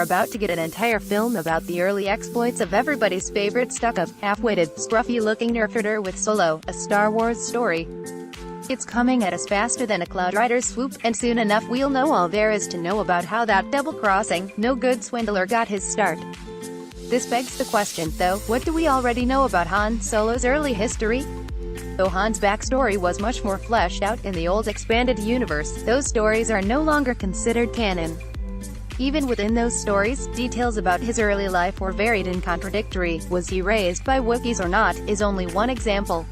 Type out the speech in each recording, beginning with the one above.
are about to get an entire film about the early exploits of everybody's favorite stuck-up, half-witted, scruffy-looking nerfherder with Solo, a Star Wars story. It's coming at us faster than a Cloud Rider swoop, and soon enough we'll know all there is to know about how that double-crossing, no-good swindler got his start. This begs the question, though, what do we already know about Han Solo's early history? Though Han's backstory was much more fleshed out in the old expanded universe, those stories are no longer considered canon. Even within those stories, details about his early life were varied and contradictory. Was he raised by Wookiees or not, is only one example.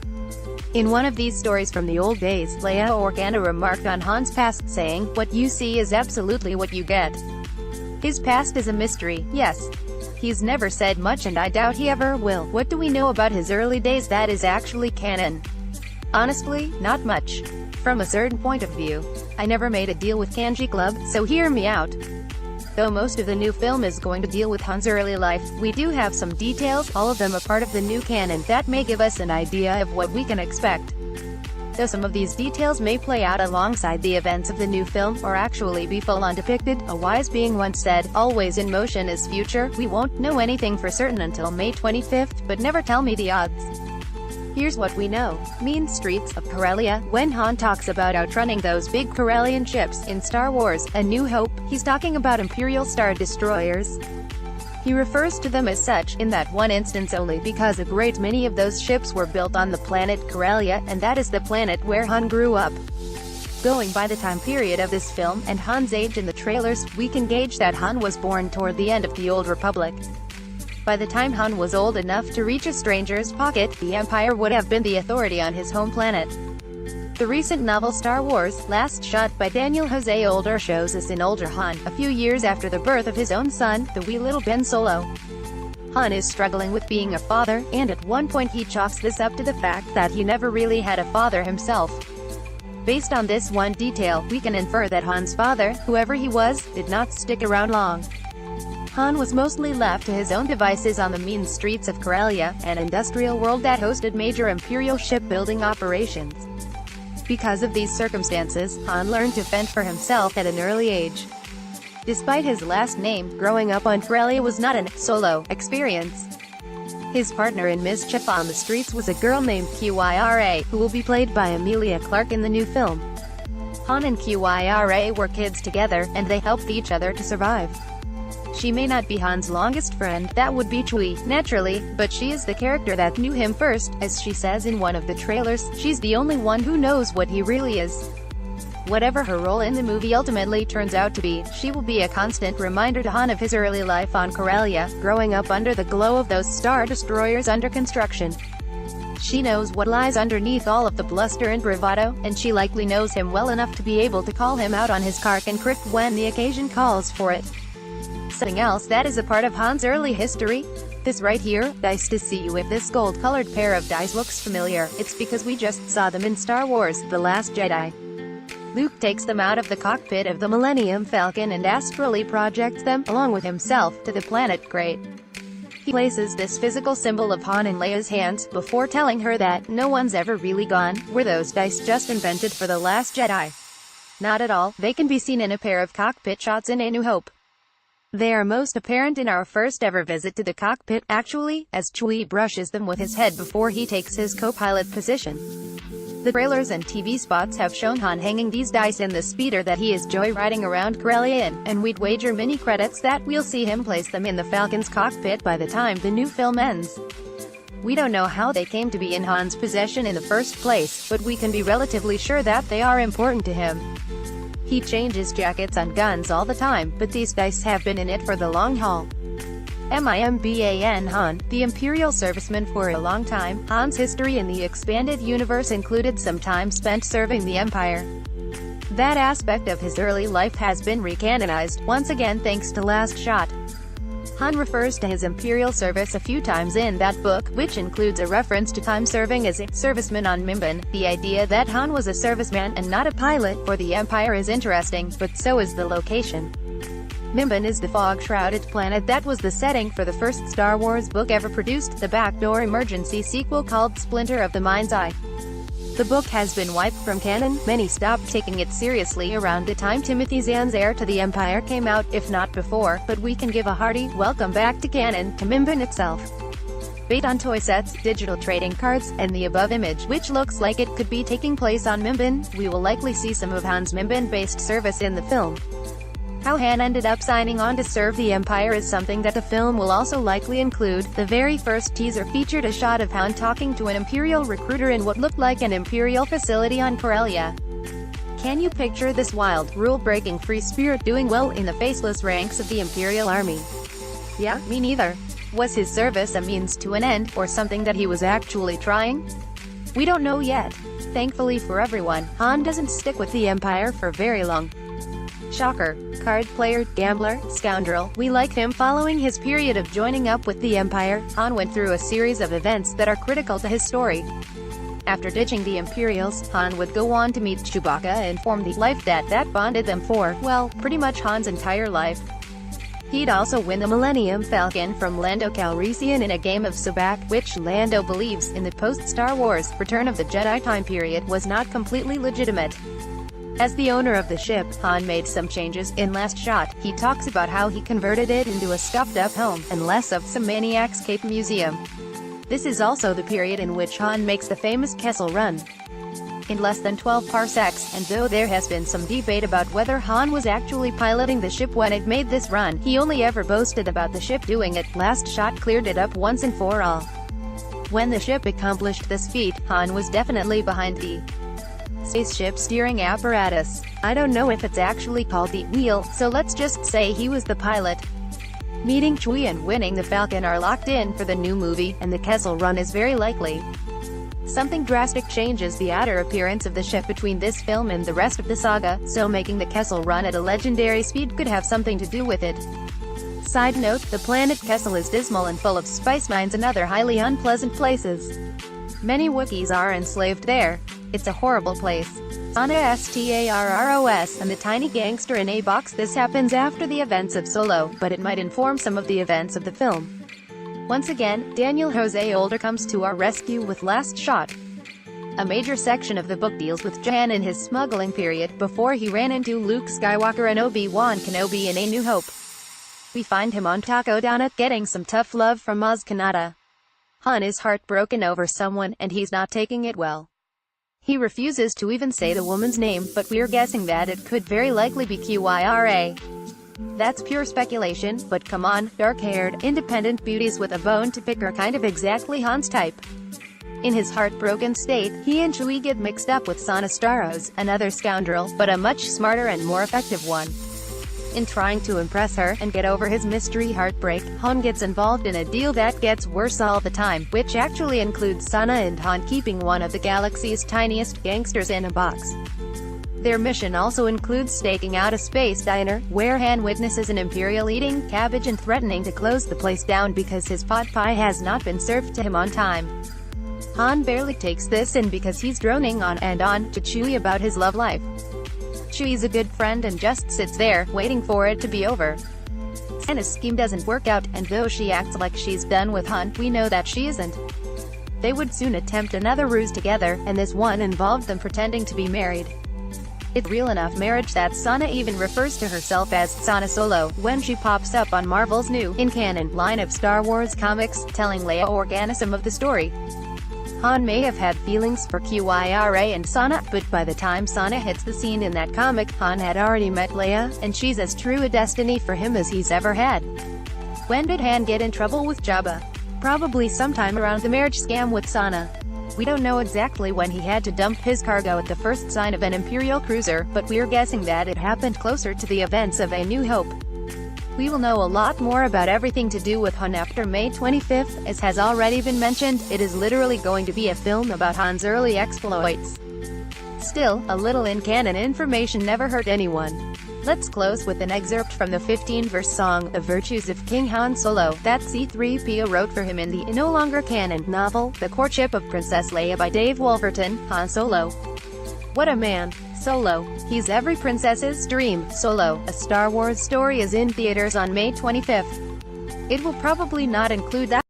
In one of these stories from the old days, Leia Organa remarked on Han's past, saying, "What you see is absolutely what you get." His past is a mystery, yes. He's never said much and I doubt he ever will. What do we know about his early days that is actually canon? Honestly, not much. From a certain point of view. I never made a deal with Kanji Club, so hear me out. Though most of the new film is going to deal with Han's early life, we do have some details, all of them a part of the new canon, that may give us an idea of what we can expect. Though some of these details may play out alongside the events of the new film, or actually be full-on depicted, a wise being once said, "Always in motion is future." We won't know anything for certain until May 25th, but never tell me the odds. Here's what we know. Mean streets of Corellia. When Han talks about outrunning those big Corellian ships in Star Wars, A New Hope, he's talking about Imperial Star Destroyers. He refers to them as such, in that one instance only, because a great many of those ships were built on the planet Corellia, and that is the planet where Han grew up. Going by the time period of this film, and Han's age in the trailers, we can gauge that Han was born toward the end of the Old Republic. By the time Han was old enough to reach a stranger's pocket, the Empire would have been the authority on his home planet. The recent novel Star Wars, Last Shot by Daniel Jose Older shows us an older Han, a few years after the birth of his own son, the wee little Ben Solo. Han is struggling with being a father, and at one point he chalks this up to the fact that he never really had a father himself. Based on this one detail, we can infer that Han's father, whoever he was, did not stick around long. Han was mostly left to his own devices on the mean streets of Corellia, an industrial world that hosted major Imperial shipbuilding operations. Because of these circumstances, Han learned to fend for himself at an early age. Despite his last name, growing up on Corellia was not an solo experience. His partner in mischief on the streets was a girl named Kyra, who will be played by Emilia Clarke in the new film. Han and Kyra were kids together, and they helped each other to survive. She may not be Han's longest friend, that would be Chewie, naturally, but she is the character that knew him first. As she says in one of the trailers, she's the only one who knows what he really is. Whatever her role in the movie ultimately turns out to be, she will be a constant reminder to Han of his early life on Corellia, growing up under the glow of those Star Destroyers under construction. She knows what lies underneath all of the bluster and bravado, and she likely knows him well enough to be able to call him out on his cark and crick when the occasion calls for it. Something else that is a part of Han's early history? This right here, dice to see if this gold-colored pair of dice looks familiar. It's because we just saw them in Star Wars, The Last Jedi. Luke takes them out of the cockpit of the Millennium Falcon and astrally projects them, along with himself, to the planet Crate. He places this physical symbol of Han in Leia's hands, before telling her that no one's ever really gone. Were those dice just invented for The Last Jedi? Not at all. They can be seen in a pair of cockpit shots in A New Hope. They are most apparent in our first ever visit to the cockpit, actually, as Chewie brushes them with his head before he takes his co-pilot position. The trailers and TV spots have shown Han hanging these dice in the speeder that he is joyriding around Corellia in, and we'd wager many credits that we'll see him place them in the Falcon's cockpit by the time the new film ends. We don't know how they came to be in Han's possession in the first place, but we can be relatively sure that they are important to him. He changes jackets on guns all the time, but these dice have been in it for the long haul. Mimban Han, the Imperial serviceman for a long time. Han's history in the expanded universe included some time spent serving the Empire. That aspect of his early life has been recanonized, once again thanks to Last Shot. Han refers to his Imperial service a few times in that book, which includes a reference to time serving as a serviceman on Mimban. The idea that Han was a serviceman and not a pilot for the Empire is interesting, but so is the location. Mimban is the fog-shrouded planet that was the setting for the first Star Wars book ever produced, the backdoor emergency sequel called Splinter of the Mind's Eye. The book has been wiped from canon. Many stopped taking it seriously around the time Timothy Zahn's Heir to the Empire came out, if not before, but we can give a hearty welcome back to canon to Mimban itself. Based on toy sets, digital trading cards, and the above image, which looks like it could be taking place on Mimban, we will likely see some of Han's Mimban-based service in the film. How Han ended up signing on to serve the Empire is something that the film will also likely include. The very first teaser featured a shot of Han talking to an Imperial recruiter in what looked like an Imperial facility on Corellia. Can you picture this wild, rule-breaking free spirit doing well in the faceless ranks of the Imperial Army? Yeah, me neither. Was his service a means to an end, or something that he was actually trying? We don't know yet. Thankfully for everyone, Han doesn't stick with the Empire for very long. Shocker. Card player, gambler, scoundrel. We like him. Following his period of joining up with the Empire, Han went through a series of events that are critical to his story. After ditching the Imperials, Han would go on to meet Chewbacca and form the life debt that bonded them for, well, pretty much Han's entire life. He'd also win the Millennium Falcon from Lando Calrissian in a game of sabacc, which Lando believes, in the post-Star Wars, Return of the Jedi time period, was not completely legitimate. As the owner of the ship, Han made some changes. In Last Shot, he talks about how he converted it into a stuffed-up home, and less of some maniac's cape museum. This is also the period in which Han makes the famous Kessel Run. In less than 12 parsecs, and though there has been some debate about whether Han was actually piloting the ship when it made this run, he only ever boasted about the ship doing it. Last Shot cleared it up once and for all. When the ship accomplished this feat, Han was definitely behind the spaceship steering apparatus. I don't know if it's actually called the wheel, so let's just say he was the pilot. Meeting Chewie and winning the Falcon are locked in for the new movie, and the Kessel Run is very likely. Something drastic changes the outer appearance of the ship between this film and the rest of the saga, so making the Kessel Run at a legendary speed could have something to do with it. Side note, the planet Kessel is dismal and full of spice mines and other highly unpleasant places. Many Wookiees are enslaved there. It's a horrible place. Sana Starros, and the tiny gangster in a box. This happens after the events of Solo, but it might inform some of the events of the film. Once again, Daniel Jose Older comes to our rescue with Last Shot. A major section of the book deals with Han in his smuggling period, before he ran into Luke Skywalker and Obi-Wan Kenobi in A New Hope. We find him on Takodana, getting some tough love from Maz Kanata. Han is heartbroken over someone, and he's not taking it well. He refuses to even say the woman's name, but we're guessing that it could very likely be Kyra. That's pure speculation, but come on, dark-haired, independent beauties with a bone to pick are kind of exactly Han's type. In his heartbroken state, he and Chewie get mixed up with Sana Starros, another scoundrel, but a much smarter and more effective one. In trying to impress her, and get over his mystery heartbreak, Han gets involved in a deal that gets worse all the time, which actually includes Sana and Han keeping one of the galaxy's tiniest gangsters in a box. Their mission also includes staking out a space diner, where Han witnesses an Imperial eating cabbage and threatening to close the place down because his pot pie has not been served to him on time. Han barely takes this in because he's droning on and on to Chewie about his love life. Chewie's a good friend and just sits there, waiting for it to be over. Sana's scheme doesn't work out, and though she acts like she's done with Han, we know that she isn't. They would soon attempt another ruse together, and this one involved them pretending to be married. It's real enough marriage that Sana even refers to herself as Sana Solo when she pops up on Marvel's new, in-canon, line of Star Wars comics, telling Leia Organa of the story. Han may have had feelings for Kyra and Sana, but by the time Sana hits the scene in that comic, Han had already met Leia, and she's as true a destiny for him as he's ever had. When did Han get in trouble with Jabba? Probably sometime around the marriage scam with Sana. We don't know exactly when he had to dump his cargo at the first sign of an Imperial cruiser, but we're guessing that it happened closer to the events of A New Hope. We will know a lot more about everything to do with Han after May 25th, as has already been mentioned, it is literally going to be a film about Han's early exploits. Still, a little in-canon information never hurt anyone. Let's close with an excerpt from the 15-verse song, The Virtues of King Han Solo, that C-3PO wrote for him in the no longer canon novel, The Courtship of Princess Leia by Dave Wolverton. Han Solo. What a man. Solo. He's every princess's dream. Solo, a Star Wars story, is in theaters on May 25th. It will probably not include that